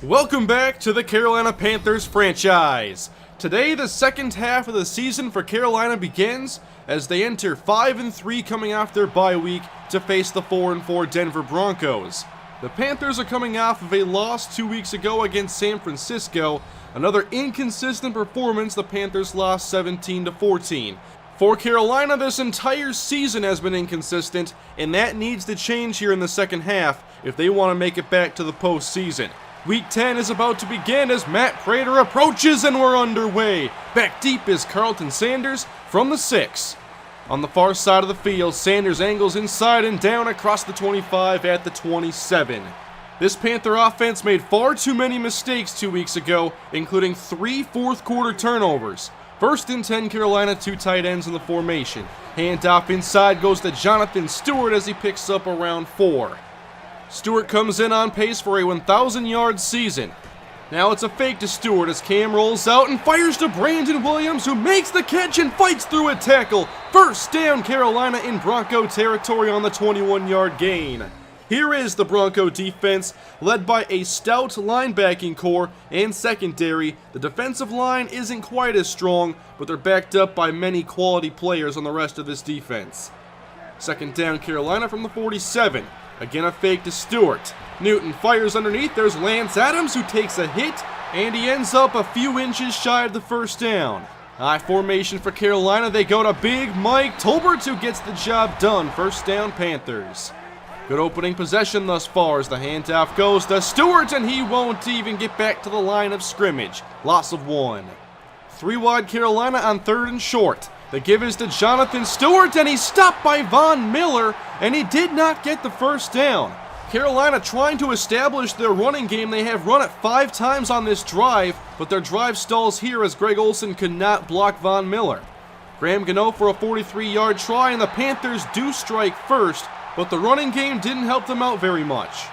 Welcome back to the Carolina Panthers franchise. Today, the second half of the season for Carolina begins as they enter 5-3 coming off their bye week to face the 4-4 Denver Broncos. The Panthers are coming off of a loss 2 weeks ago against San Francisco. Another inconsistent performance, the Panthers lost 17-14. For Carolina, this entire season has been inconsistent, and that needs to change here in the second half if they want to make it back to the postseason. Week 10 is about to begin as Matt Prater approaches and we're underway. Back deep is Carlton Sanders from the 6. On the far side of the field, Sanders angles inside and down across the 25 at the 27. This Panther offense made far too many mistakes 2 weeks ago, including 3 fourth-quarter turnovers. First and 10 Carolina, 2 tight ends in the formation. Handoff inside goes to Jonathan Stewart as he picks up around 4. Stewart comes in on pace for a 1,000-yard season. Now it's a fake to Stewart as Cam rolls out and fires to Brandon Williams, who makes the catch and fights through a tackle. First down, Carolina in Bronco territory on the 21-yard gain. Here is the Bronco defense, led by a stout linebacking core and secondary. The defensive line isn't quite as strong, but they're backed up by many quality players on the rest of this defense. Second down, Carolina from the 47. Again a fake to Stewart. Newton fires underneath. There's Lance Adams, who takes a hit, and he ends up a few inches shy of the first down. High formation for Carolina. They go to Big Mike Tolbert, who gets the job done. First down, Panthers. Good opening possession thus far as the handoff goes to Stewart, and he won't even get back to the line of scrimmage. Loss of 1. 3 wide Carolina on 3rd and short. The give is to Jonathan Stewart, and he's stopped by Von Miller, and he did not get the first down. Carolina trying to establish their running game. They have run it 5 times on this drive, but their drive stalls here as Greg Olsen could not block Von Miller. Graham Gano for a 43-yard try, and the Panthers do strike first, but the running game didn't help them out very much.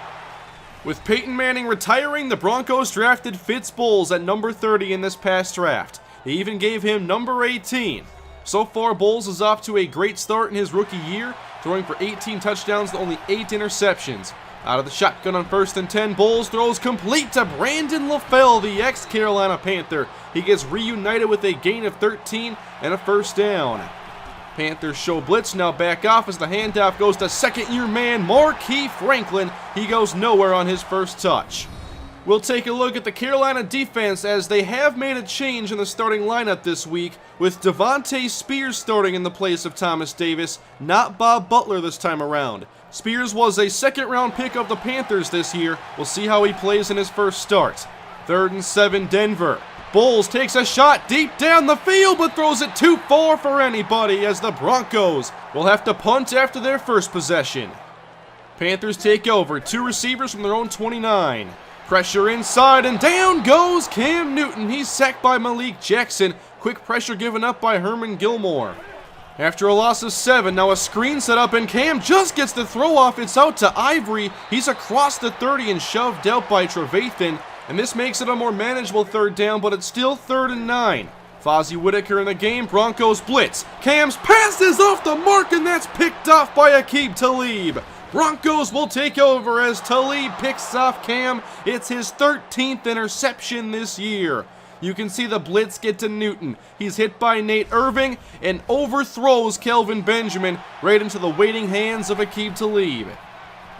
With Peyton Manning retiring, the Broncos drafted Fitz Bowles at number 30 in this past draft. They even gave him number 18. So far, Bowles is off to a great start in his rookie year, throwing for 18 touchdowns and only 8 interceptions. Out of the shotgun on 1st and 10, Bowles throws complete to Brandon LaFell, the ex-Carolina Panther. He gets reunited with a gain of 13 and a first down. Panthers show blitz, now back off as the handoff goes to second-year man Marquis Franklin. He goes nowhere on his first touch. We'll take a look at the Carolina defense as they have made a change in the starting lineup this week, with Devontae Spears starting in the place of Thomas Davis, not Bob Butler this time around. Spears was a second-round pick of the Panthers this year. We'll see how he plays in his first start. 3rd and 7, Denver. Bowles takes a shot deep down the field, but throws it too far for anybody as the Broncos will have to punt after their first possession. Panthers take over, 2 receivers from their own 29. Pressure inside, and down goes Cam Newton. He's sacked by Malik Jackson. Quick pressure given up by Herman Gilmore. After a loss of 7, now a screen set up, and Cam just gets the throw off. It's out to Ivory. He's across the 30 and shoved out by Trevathan, and this makes it a more manageable 3rd down, but it's still 3rd and 9. Fozzie Whitaker in the game. Broncos blitz. Cam's pass is off the mark, and that's picked off by Aqib Talib. Broncos will take over as Talib picks off Cam. It's his 13th interception this year. You can see the blitz get to Newton. He's hit by Nate Irving and overthrows Kelvin Benjamin right into the waiting hands of Aqib Talib.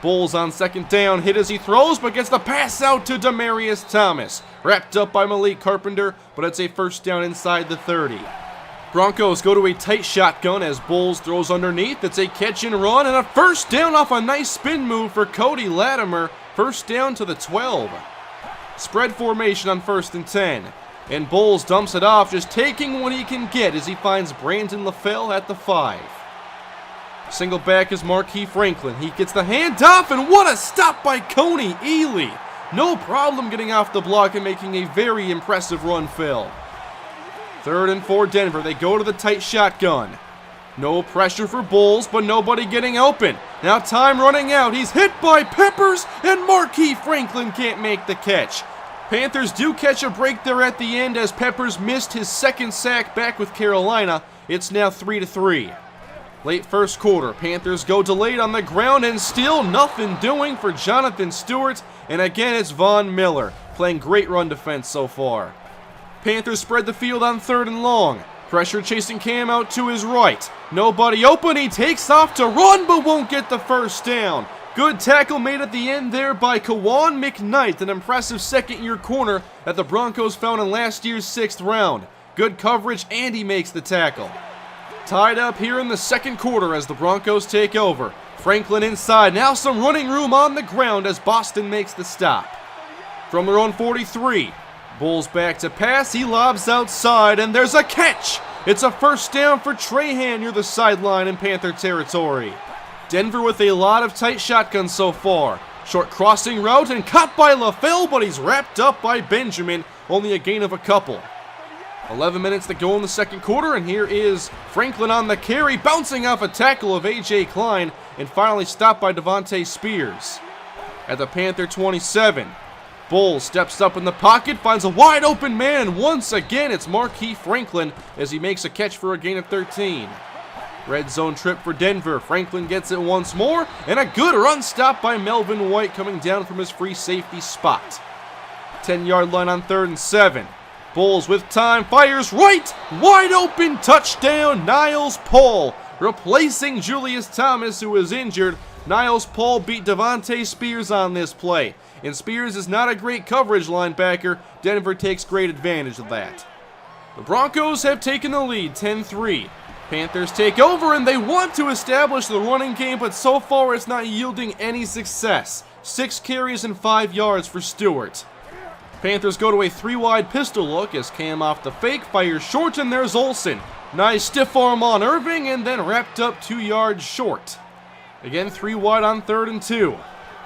Bowles on 2nd down, hit as he throws, but gets the pass out to Demaryius Thomas. Wrapped up by Malik Carpenter, but it's a first down inside the 30. Broncos go to a tight shotgun as Bowles throws underneath. It's a catch and run and a first down off a nice spin move for Cody Latimer. First down to the 12. Spread formation on 1st and 10. And Bowles dumps it off, just taking what he can get as he finds Brandon LaFell at the 5. Single back is Marquis Franklin. He gets the handoff, and what a stop by Coney Ely. No problem getting off the block and making a very impressive run, Phil. 3rd and 4 Denver. They go to the tight shotgun. No pressure for Bowles, but nobody getting open. Now time running out. He's hit by Peppers, and Marquis Franklin can't make the catch. Panthers do catch a break there at the end as Peppers missed his 2nd sack back with Carolina. It's now 3-3. Late first quarter, Panthers go delayed on the ground and still nothing doing for Jonathan Stewart. And again, it's Von Miller playing great run defense so far. Panthers spread the field on 3rd and long. Pressure chasing Cam out to his right. Nobody open. He takes off to run but won't get the first down. Good tackle made at the end there by Kawan McKnight, an impressive second-year corner that the Broncos found in last year's 6th round. Good coverage and he makes the tackle. Tied up here in the second quarter as the Broncos take over. Franklin inside. Now some running room on the ground as Boston makes the stop. From their own 43. Bulls back to pass. He lobs outside and there's a catch. It's a first down for Trahan near the sideline in Panther territory. Denver with a lot of tight shotguns so far. Short crossing route and caught by LaFell, but he's wrapped up by Benjamin. Only a gain of a couple. 11 minutes to go in the second quarter, and here is Franklin on the carry, bouncing off a tackle of A.J. Klein, and finally stopped by Devontae Spears. At the Panther 27, Bull steps up in the pocket, finds a wide open man, and once again it's Marquis Franklin as he makes a catch for a gain of 13. Red zone trip for Denver. Franklin gets it once more, and a good run stop by Melvin White coming down from his free safety spot. 10-yard line on 3rd and 7. Bulls with time, fires right, wide open, touchdown, Niles Paul. Replacing Julius Thomas, who was injured. Niles Paul beat Devontae Spears on this play. And Spears is not a great coverage linebacker. Denver takes great advantage of that. The Broncos have taken the lead, 10-3. Panthers take over and they want to establish the running game, but so far it's not yielding any success. 6 carries and 5 yards for Stewart. Panthers go to a 3-wide pistol look as Cam off the fake fires short, and there's Olsen. Nice stiff arm on Irving and then wrapped up 2 yards short. Again 3 wide on 3rd and 2.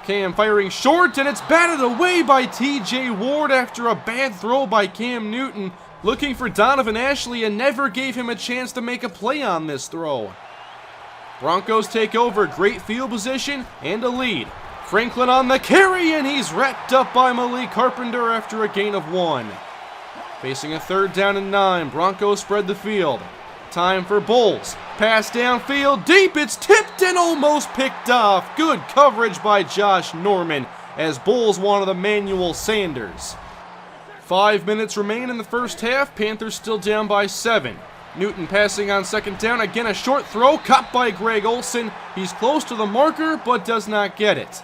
Cam firing short and it's batted away by TJ Ward after a bad throw by Cam Newton, looking for Donovan Ashley and never gave him a chance to make a play on this throw. Broncos take over, great field position and a lead. Franklin on the carry, and he's wrapped up by Malik Carpenter after a gain of 1. Facing a 3rd down and 9, Broncos spread the field. Time for Bulls. Pass downfield, deep, it's tipped and almost picked off. Good coverage by Josh Norman as Bulls wanted Emmanuel Sanders. 5 minutes remain in the first half, Panthers still down by 7. Newton passing on 2nd down, again a short throw, caught by Greg Olsen. He's close to the marker, but does not get it.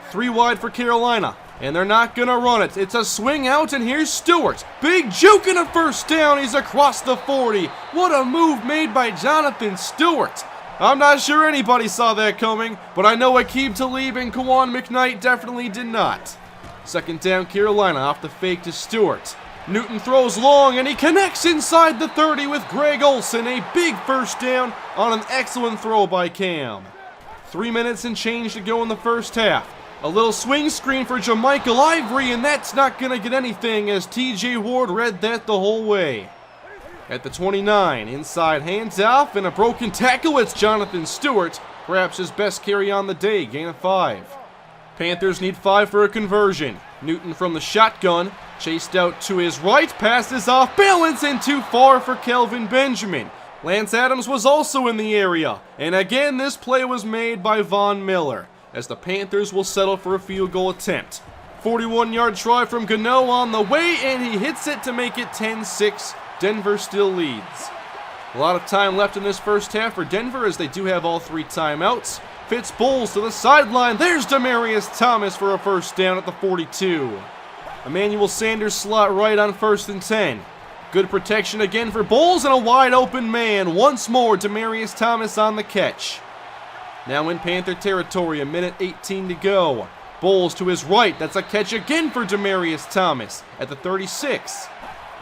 3 wide for Carolina, and they're not gonna run it. It's a swing out, and here's Stewart. Big juke and a first down, he's across the 40. What a move made by Jonathan Stewart. I'm not sure anybody saw that coming, but I know Aqib Talib and Kawan McKnight definitely did not. 2nd down Carolina off the fake to Stewart. Newton throws long, and he connects inside the 30 with Greg Olsen. A big first down on an excellent throw by Cam. 3 minutes and change to go in the first half. A little swing screen for Jermichael Ivory, and that's not going to get anything as TJ Ward read that the whole way. At the 29, inside handoff and a broken tackle. It's Jonathan Stewart, perhaps his best carry on the day, gain of 5. Panthers need 5 for a conversion. Newton from the shotgun, chased out to his right, passes off balance and too far for Kelvin Benjamin. Lance Adams was also in the area, and again this play was made by Von Miller, as the Panthers will settle for a field goal attempt. 41-yard try from Gano on the way, and he hits it to make it 10-6. Denver still leads. A lot of time left in this first half for Denver as they do have all 3 timeouts. Fitz Bulls to the sideline. There's Demarius Thomas for a first down at the 42. Emmanuel Sanders slot right on 1st and 10. Good protection again for Bulls and a wide open man. Once more, Demarius Thomas on the catch. Now in Panther territory, a minute 18 to go. Bulls to his right, that's a catch again for Demarius Thomas at the 36.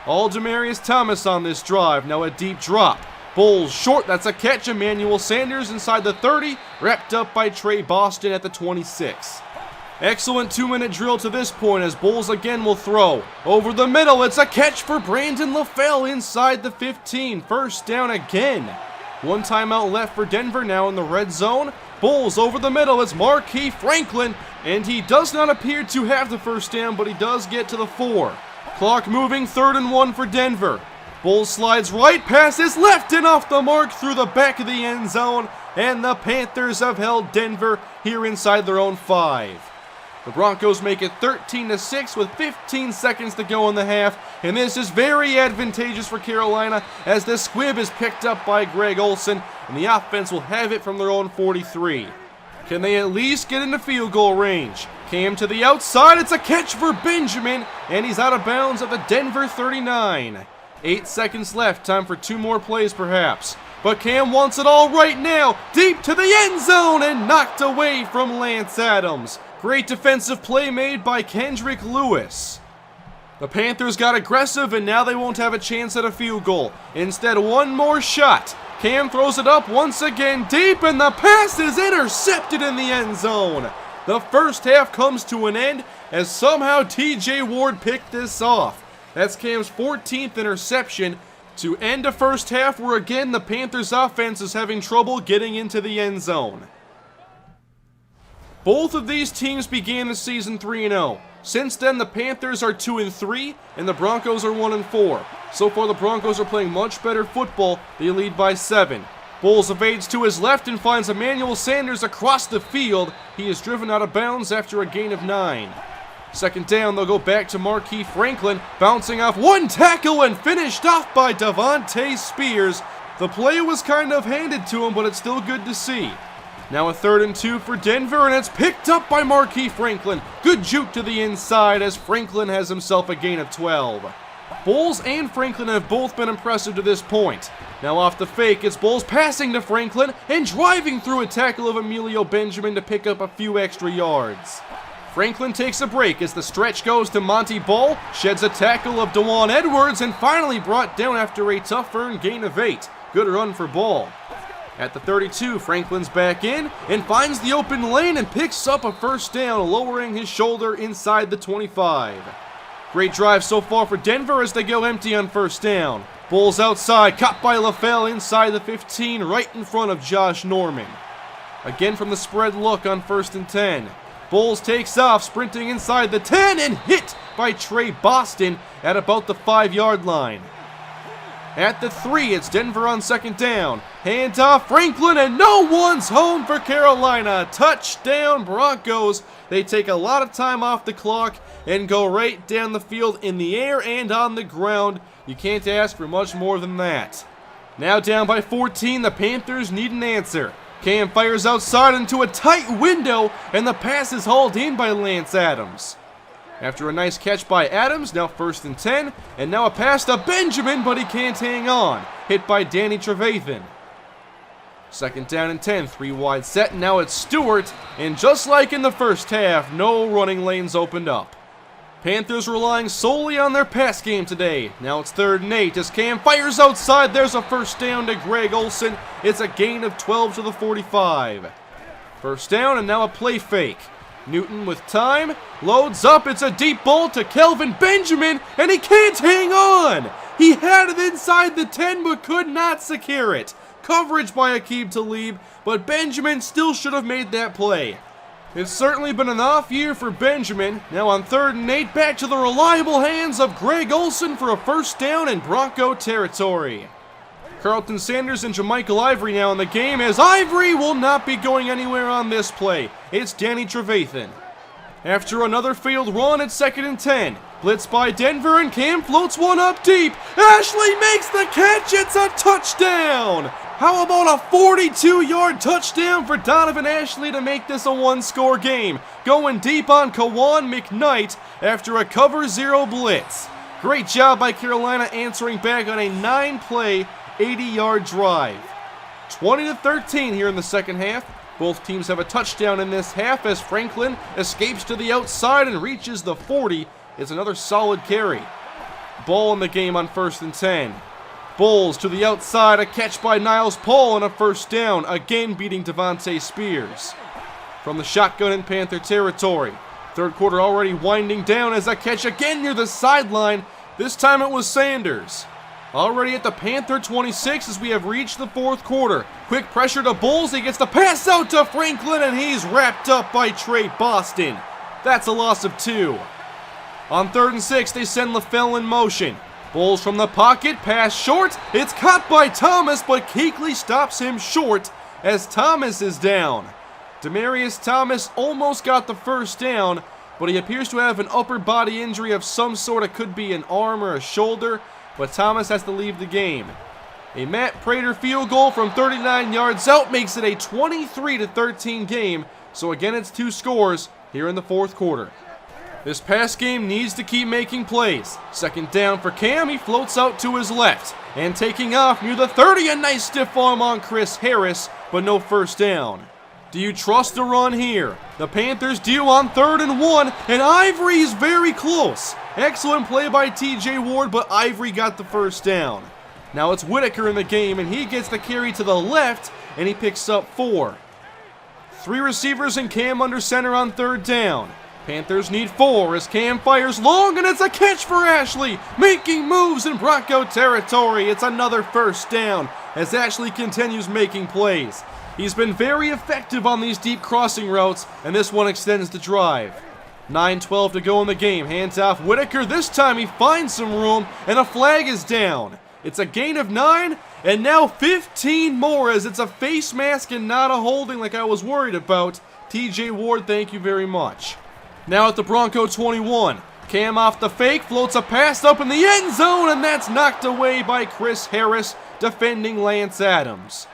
All Demarius Thomas on this drive, now a deep drop. Bulls short, that's a catch. Emmanuel Sanders inside the 30, wrapped up by Trey Boston at the 26. Excellent 2-minute drill to this point as Bulls again will throw. Over the middle, it's a catch for Brandon LaFell inside the 15. First down again. 1 timeout left for Denver now in the red zone. Bulls over the middle, it's Marquis Franklin, and he does not appear to have the first down, but he does get to the 4. Clock moving, 3rd and 1 for Denver. Bulls slides right, passes left and off the mark through the back of the end zone, and the Panthers have held Denver here inside their own 5. The Broncos make it 13-6 with 15 seconds to go in the half, and this is very advantageous for Carolina as the squib is picked up by Greg Olsen, and the offense will have it from their own 43. Can they at least get into field goal range? Cam to the outside, it's a catch for Benjamin, and he's out of bounds at the Denver 39. 8 seconds left, time for 2 more plays perhaps. But Cam wants it all right now, deep to the end zone and knocked away from Lance Adams. Great defensive play made by Kendrick Lewis. The Panthers got aggressive and now they won't have a chance at a field goal. Instead, one more shot. Cam throws it up once again deep and the pass is intercepted in the end zone. The first half comes to an end as somehow TJ Ward picked this off. That's Cam's 14th interception to end a first half where again the Panthers offense is having trouble getting into the end zone. Both of these teams began the season 3-0. Since then, the Panthers are 2-3 and the Broncos are 1-4. So far, the Broncos are playing much better football. They lead by 7. Bowles evades to his left and finds Emmanuel Sanders across the field. He is driven out of bounds after a gain of 9. Second down, they'll go back to Marquis Franklin, bouncing off one tackle and finished off by Devontae Spears. The play was kind of handed to him, but it's still good to see. Now a 3rd and 2 for Denver, and it's picked up by Marquis Franklin. Good juke to the inside as Franklin has himself a gain of 12. Bowles and Franklin have both been impressive to this point. Now off the fake, it's Bowles passing to Franklin and driving through a tackle of Emilio Benjamin to pick up a few extra yards. Franklin takes a break as the stretch goes to Monty Ball, sheds a tackle of DeJuan Edwards, and finally brought down after a tough earned gain of 8. Good run for Ball. At the 32, Franklin's back in and finds the open lane and picks up a first down, lowering his shoulder inside the 25. Great drive so far for Denver as they go empty on first down. Bowles outside, caught by LaFell inside the 15, right in front of Josh Norman. Again from the spread look on 1st and 10. Bowles takes off, sprinting inside the 10 and hit by Trey Boston at about the 5-yard line. At the 3, it's Denver on 2nd down. Hand off Franklin and no one's home for Carolina. Touchdown Broncos. They take a lot of time off the clock and go right down the field in the air and on the ground. You can't ask for much more than that. Now down by 14, the Panthers need an answer. Cam fires outside into a tight window, and the pass is hauled in by Lance Adams. After a nice catch by Adams, now 1st and 10, and now a pass to Benjamin, but he can't hang on. Hit by Danny Trevathan. 2nd down and 10, 3 wide set, and now it's Stewart, and just like in the first half, no running lanes opened up. Panthers relying solely on their pass game today. Now it's 3rd and 8 as Cam fires outside. There's a first down to Greg Olsen. It's a gain of 12 to the 45. First down and now a play fake. Newton with time, loads up. It's a deep ball to Kelvin Benjamin, and he can't hang on. He had it inside the 10 but could not secure it. Coverage by Aqib Talib, but Benjamin still should have made that play. It's certainly been an off year for Benjamin. Now on 3rd and 8, back to the reliable hands of Greg Olsen for a first down in Bronco territory. Carlton Sanders and Jermichael Ivory now in the game, as Ivory will not be going anywhere on this play. It's Danny Trevathan. After another failed run, it's 2nd and 10. Blitz by Denver and Cam floats one up deep. Ashley makes the catch. It's a touchdown. How about a 42-yard touchdown for Donovan Ashley to make this a one-score game? Going deep on Kawan McKnight after a cover 0 blitz. Great job by Carolina answering back on a 9-play, 80-yard drive. 20-13 here in the second half. Both teams have a touchdown in this half as Franklin escapes to the outside and reaches the 40. It's another solid carry. Ball in the game on 1st and 10. Bowles to the outside, a catch by Niles Paul and a first down, again beating Devontae Spears. From the shotgun in Panther territory. 3rd quarter already winding down as a catch again near the sideline. This time it was Sanders. Already at the Panther 26 as we have reached the 4th quarter. Quick pressure to Bowles, he gets the pass out to Franklin and he's wrapped up by Trey Boston. That's a loss of 2. On 3rd and 6, they send LaFell in motion. Bulls from the pocket, pass short. It's caught by Thomas, but Kuechly stops him short as Thomas is down. Demaryius Thomas almost got the first down, but he appears to have an upper body injury of some sort. It could be an arm or a shoulder, but Thomas has to leave the game. A Matt Prater field goal from 39 yards out makes it a 23-13 game, so again it's 2 scores here in the fourth quarter. This pass game needs to keep making plays. Second down for Cam, he floats out to his left. And taking off near the 30, a nice stiff arm on Chris Harris, but no first down. Do you trust the run here? The Panthers do on 3rd and 1, and Ivory's very close. Excellent play by TJ Ward, but Ivory got the first down. Now it's Whitaker in the game, and he gets the carry to the left, and he picks up 4. 3 receivers and Cam under center on 3rd down. Panthers need 4 as Cam fires long, and it's a catch for Ashley, making moves in Bronco territory. It's another first down as Ashley continues making plays. He's been very effective on these deep crossing routes, and this one extends the drive. 9:12 to go in the game. Hands off Whitaker. This time he finds some room, and a flag is down. It's a gain of 9, and now 15 more as it's a face mask and not a holding like I was worried about. TJ Ward, thank you very much. Now at the Bronco 21, Cam off the fake, floats a pass up in the end zone, and that's knocked away by Chris Harris, defending Lance Adams.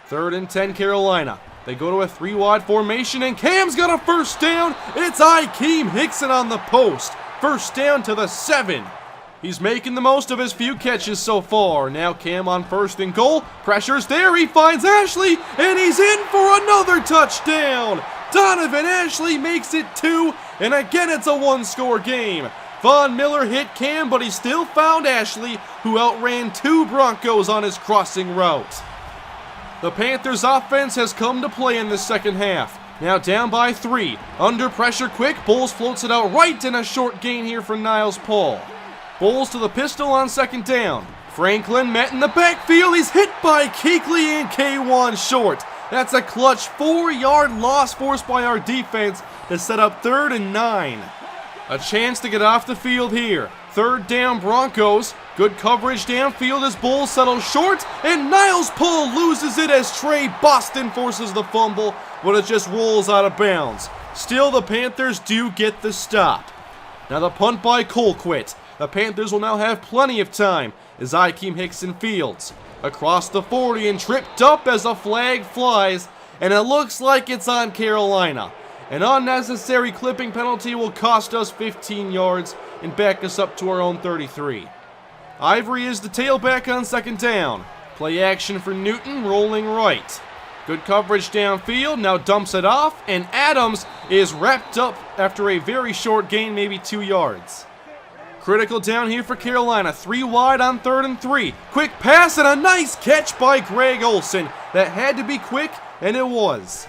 3rd and 10 Carolina. They go to a 3-wide formation, and Cam's got a first down. It's Akeem Hickson on the post. First down to the 7. He's making the most of his few catches so far. Now Cam on 1st and goal. Pressure's there, he finds Ashley, and he's in for another touchdown. Donovan Ashley makes it 2, and again it's a 1-score game. Von Miller hit Cam, but he still found Ashley, who outran 2 Broncos on his crossing route. The Panthers offense has come to play in the second half. Now down by 3. Under pressure quick, Bulls floats it out right, and a short gain here for Niles Paul. Bulls to the pistol on 2nd down. Franklin met in the backfield. He's hit by Kuechly and K1 short. That's a clutch 4-yard loss forced by our defense to set up 3rd and 9. A chance to get off the field here. 3rd down Broncos. Good coverage downfield as Bulls settle short, and Niles Paul loses it as Trey Boston forces the fumble, but it just rolls out of bounds. Still, the Panthers do get the stop. Now the punt by Colquitt. The Panthers will now have plenty of time as Akeem Hickson fields. Across the 40 and tripped up as a flag flies, and it looks like it's on Carolina. An unnecessary clipping penalty will cost us 15 yards and back us up to our own 33. Ivory is the tailback on 2nd down. Play action for Newton, rolling right. Good coverage downfield, now dumps it off, and Adams is wrapped up after a very short gain, maybe 2 yards. Critical down here for Carolina, 3 wide on 3rd and 3. Quick pass and a nice catch by Greg Olsen. That had to be quick, and it was.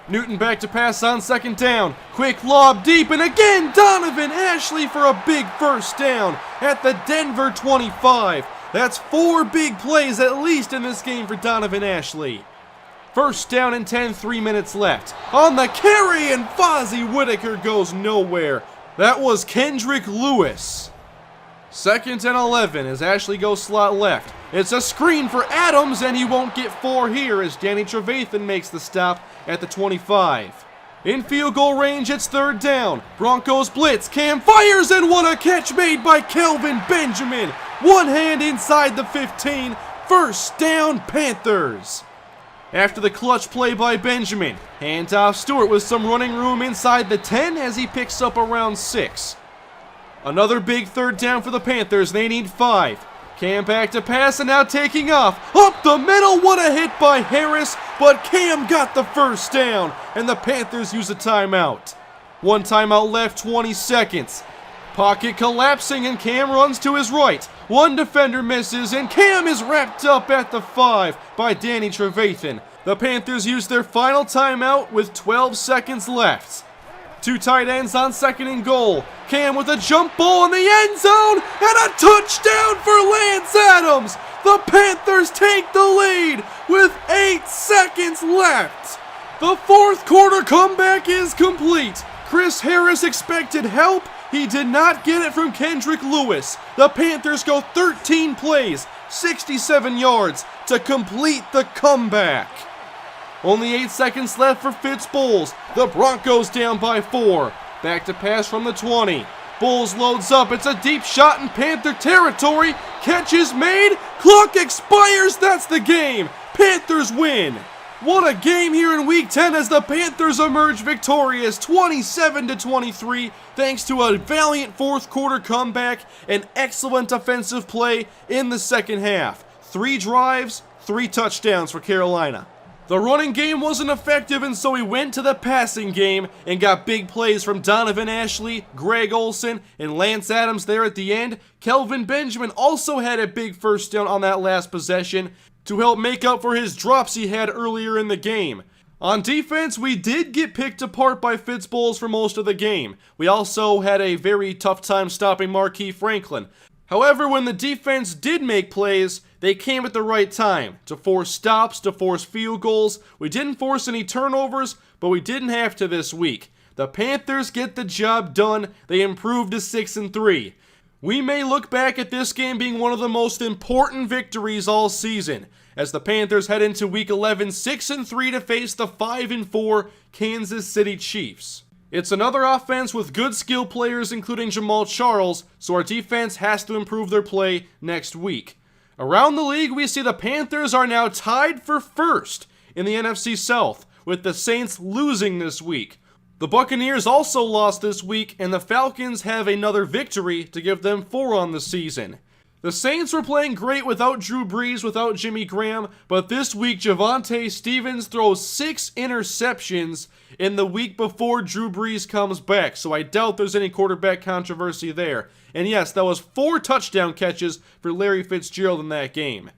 Newton back to pass on 2nd down. Quick lob deep, and again Donovan Ashley for a big first down at the Denver 25. That's 4 big plays at least in this game for Donovan Ashley. First down and 10, 3 minutes left. On the carry, and Fozzie Whitaker goes nowhere. That was Kendrick Lewis. 2nd and 11 as Ashley goes slot left. It's a screen for Adams, and he won't get 4 here as Danny Trevathan makes the stop at the 25. In field goal range, it's 3rd down. Broncos blitz. Cam fires, and what a catch made by Kelvin Benjamin. One hand inside the 15. First down, Panthers. After the clutch play by Benjamin, hands off Stewart with some running room inside the 10 as he picks up around 6. Another big 3rd down for the Panthers. They need 5. Cam back to pass, and now taking off. Up the middle, what a hit by Harris, but Cam got the first down, and the Panthers use a timeout. 1 timeout left, 20 seconds. Pocket collapsing, and Cam runs to his right. 1 defender misses, and Cam is wrapped up at the 5 by Danny Trevathan. The Panthers use their final timeout with 12 seconds left. 2 tight ends on 2nd and goal. Cam with a jump ball in the end zone, and a touchdown for Lance Adams. The Panthers take the lead with 8 seconds left. The fourth quarter comeback is complete. Chris Harris expected help. He did not get it from Kendrick Lewis. The Panthers go 13 plays, 67 yards to complete the comeback. Only 8 seconds left for Fumbles. The Broncos down by 4. Back to pass from the 20. Bulls loads up. It's a deep shot in Panther territory. Catch is made. Clock expires. That's the game. Panthers win. What a game here in Week 10 as the Panthers emerge victorious 27-23 thanks to a valiant fourth quarter comeback and excellent offensive play in the second half. 3 drives, 3 touchdowns for Carolina. The running game wasn't effective, and so he went to the passing game and got big plays from Donovan Ashley, Greg Olsen, and Lance Adams there at the end. Kelvin Benjamin also had a big first down on that last possession to help make up for his drops he had earlier in the game. On defense, we did get picked apart by Fumbles for most of the game. We also had a very tough time stopping Marquis Franklin. However, when the defense did make plays, they came at the right time to force stops, to force field goals. We didn't force any turnovers, but we didn't have to this week. The Panthers get the job done. They improved to 6-3. We may look back at this game being one of the most important victories all season, as the Panthers head into Week 11 6-3 to face the 5-4 Kansas City Chiefs. It's another offense with good skill players including Jamal Charles, so our defense has to improve their play next week. Around the league, we see the Panthers are now tied for first in the NFC South, with the Saints losing this week. The Buccaneers also lost this week, and the Falcons have another victory to give them 4 on the season. The Saints were playing great without Drew Brees, without Jimmy Graham, but this week Javonte Stevens throws 6 interceptions in the week before Drew Brees comes back, so I doubt there's any quarterback controversy there. And yes, that was 4 touchdown catches for Larry Fitzgerald in that game.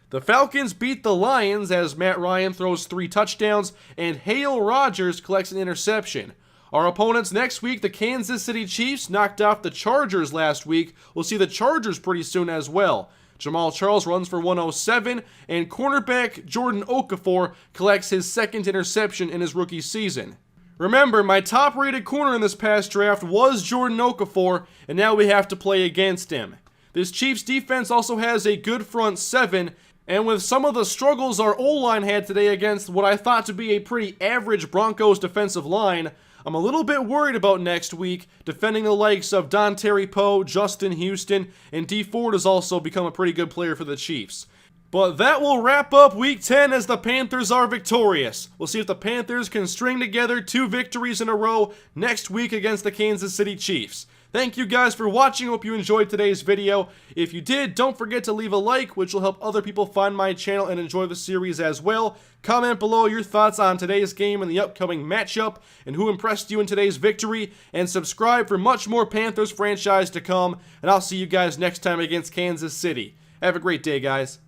The Falcons beat the Lions as Matt Ryan throws 3 touchdowns and Hale Rogers collects an interception. Our opponents next week, the Kansas City Chiefs, knocked off the Chargers last week. We'll see the Chargers pretty soon as well. Jamal Charles runs for 107, and cornerback Jordan Okafor collects his 2nd interception in his rookie season. Remember, my top-rated corner in this past draft was Jordan Okafor, and now we have to play against him. This Chiefs defense also has a good front 7, and with some of the struggles our O-line had today against what I thought to be a pretty average Broncos defensive line, I'm a little bit worried about next week, defending the likes of Dontari Poe, Justin Houston, and Dee Ford has also become a pretty good player for the Chiefs. But that will wrap up Week 10 as the Panthers are victorious. We'll see if the Panthers can string together 2 victories in a row next week against the Kansas City Chiefs. Thank you guys for watching. Hope you enjoyed today's video. If you did, don't forget to leave a like, which will help other people find my channel and enjoy the series as well. Comment below your thoughts on today's game and the upcoming matchup, and who impressed you in today's victory, and subscribe for much more Panthers franchise to come, and I'll see you guys next time against Kansas City. Have a great day, guys.